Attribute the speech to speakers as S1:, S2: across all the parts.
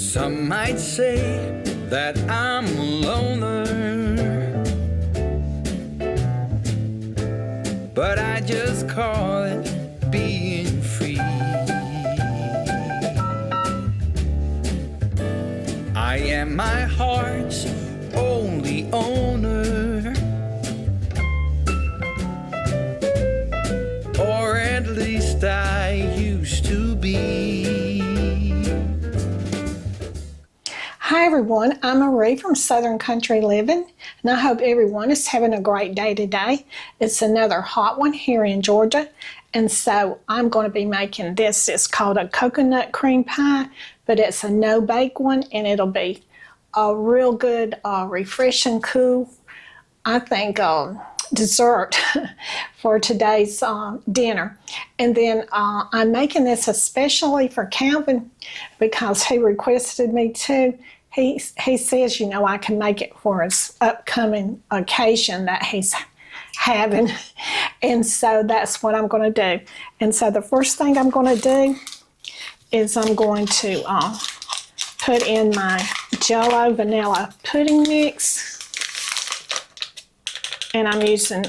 S1: Some might say that I'm a loner, but I just call it being free. I am my heart's only owner, or at least I used to be.
S2: Hi everyone, I'm Marie from Southern Country Living, and I hope everyone is having a great day today. It's another hot one here in Georgia, and so I'm going to be making this. It's called a coconut cream pie, but it's a no-bake one, and it'll be a real good, refreshing, cool, I think, dessert for today's dinner. And then I'm making this especially for Calvin because he requested me to. He says, you know, I can make it for his upcoming occasion that he's having. And so that's what I'm going to do. And so the first thing I'm going to do is I'm going to put in my JELL-O vanilla pudding mix. And I'm using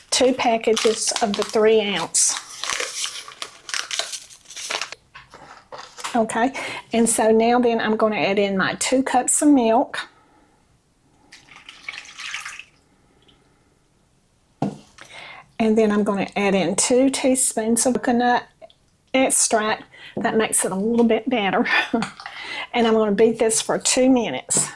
S2: 2 packages of the 3-ounce. Okay, and so now then I'm going to add in my 2 cups of milk. And then I'm going to add in 2 teaspoons of coconut extract. That makes it a little bit better. And I'm going to beat this for 2 minutes.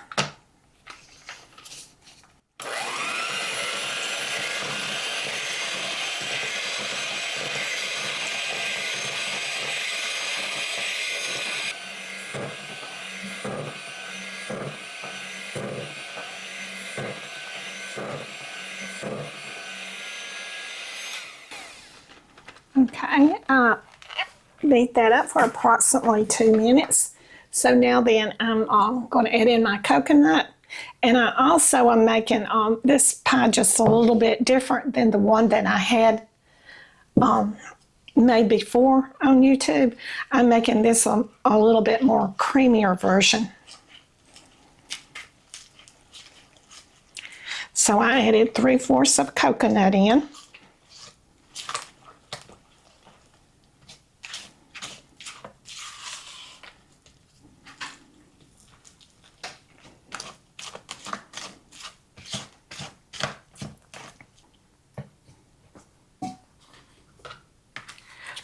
S2: Okay, beat that up for approximately 2 minutes. So now then I'm going to add in my coconut. And I also am making this pie just a little bit different than the one that I had made before on YouTube. I'm making this a little bit more creamier version. So I added 3/4 of coconut in.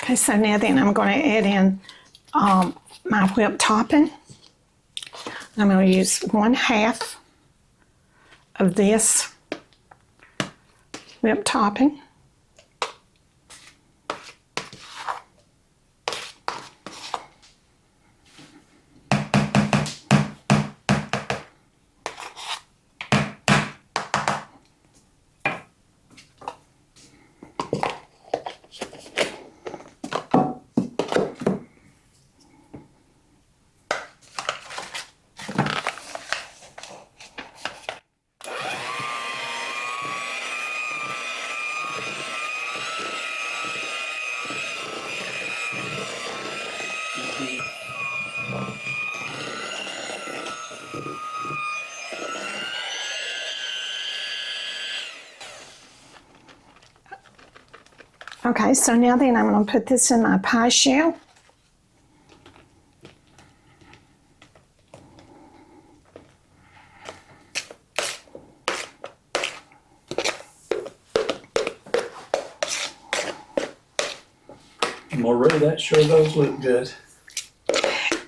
S2: Okay, so now then I'm going to add in my whipped topping. I'm going to use 1/2 of this whipped topping. Okay, so now then I'm going to put this in my pie shell.
S3: Marie, that sure does look good.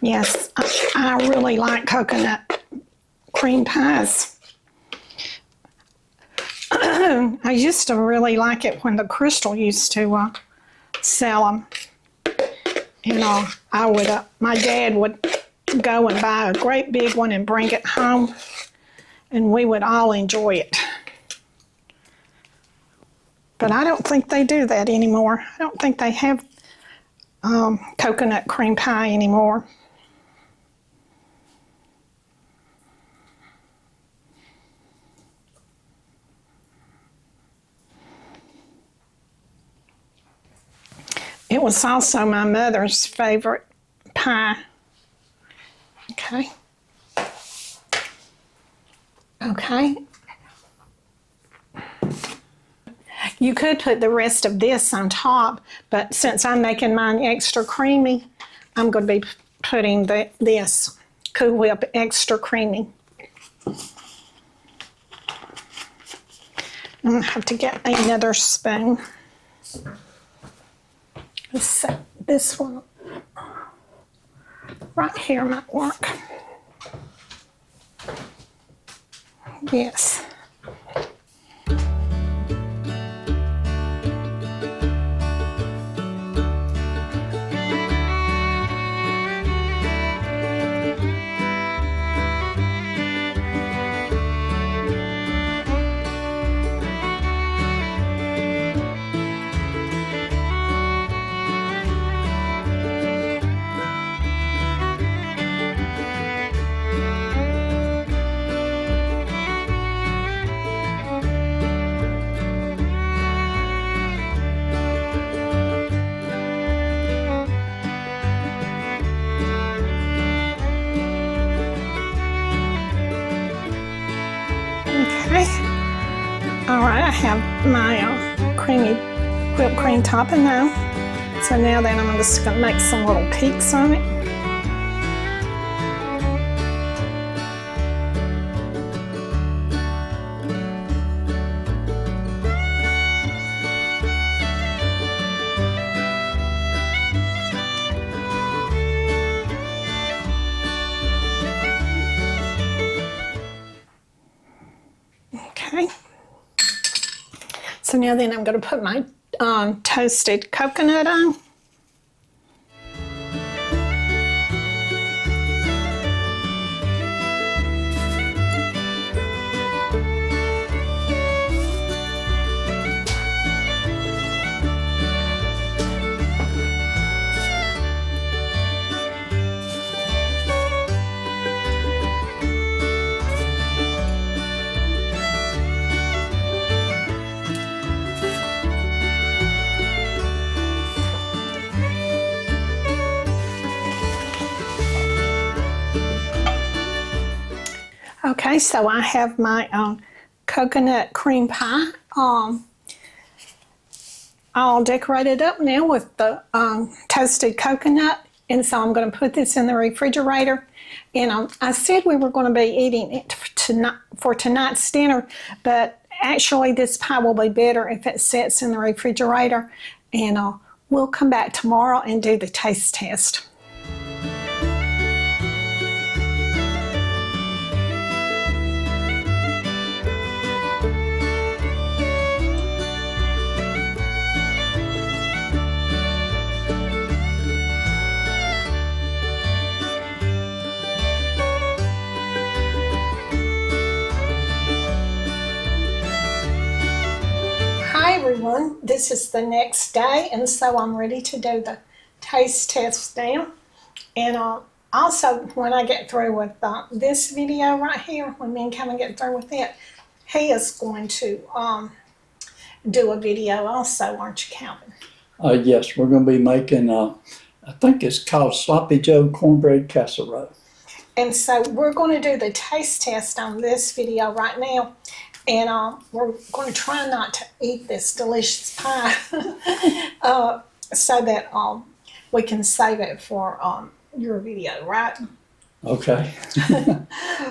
S2: Yes, I really like coconut cream pies. I used to really like it when the Crystal used to sell them. You know, my dad would go and buy a great big one and bring it home, and we would all enjoy it. But I don't think they do that anymore. I don't think they have coconut cream pie anymore. It was also my mother's favorite pie. Okay. Okay. You could put the rest of this on top, but since I'm making mine extra creamy, I'm going to be putting this Cool Whip extra creamy. I'm going to have to get another spoon. Let's set this one right here might work. Yes. Okay. All right, I have my creamy whipped cream topping now. So now then I'm just going to make some little peaks on it. Okay. So now then I'm going to put my toasted coconut on. Okay, so I have my coconut cream pie all decorated up now with the toasted coconut. And so I'm going to put this in the refrigerator. And I said we were going to be eating it for tonight's dinner, but actually this pie will be better if it sits in the refrigerator. And we'll come back tomorrow and do the taste test. Hi everyone, this is the next day, and so I'm ready to do the taste test now. And also, when I get through with this video right here, when me and Kevin get through with it, he is going to do a video also, aren't you, Calvin?
S3: Yes, we're going to be making, I think it's called Sloppy Joe cornbread casserole.
S2: And so we're going to do the taste test on this video right now. And we're going to try not to eat this delicious pie so that we can save it for your video, right?
S3: Okay.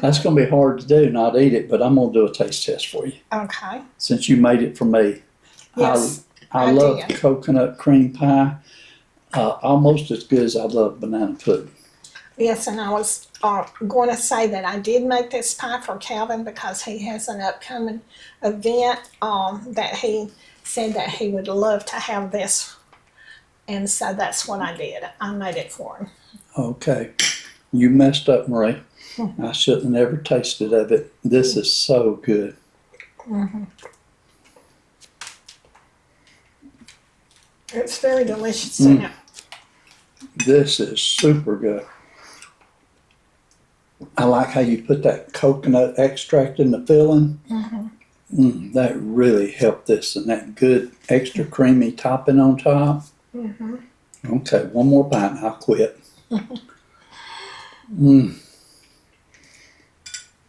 S3: That's going to be hard to do, not eat it, but I'm going to do a taste test for you.
S2: Okay.
S3: Since you made it for me.
S2: Yes,
S3: I love coconut cream pie almost as good as I love banana pudding.
S2: Yes, and I was going to say that I did make this pie for Calvin because he has an upcoming event that he said that he would love to have this. And so that's what I did. I made it for him.
S3: Okay. You messed up, Marie. I should have never tasted of it. This is so good.
S2: Mm-hmm. It's very delicious.
S3: This is super good. I like how you put that coconut extract in the filling. That really helped this, and that good extra creamy topping on top. Okay, one more bite and I'll quit.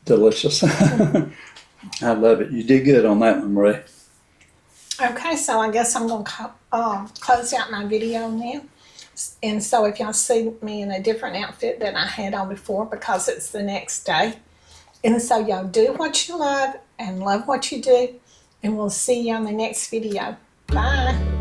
S3: delicious. I love it. You did good on that one, Marie.
S2: Okay, so I guess I'm going to close out my video now. And so if y'all see me in a different outfit than I had on before, because it's the next day. And so y'all do what you love and love what you do. And we'll see you on the next video. Bye.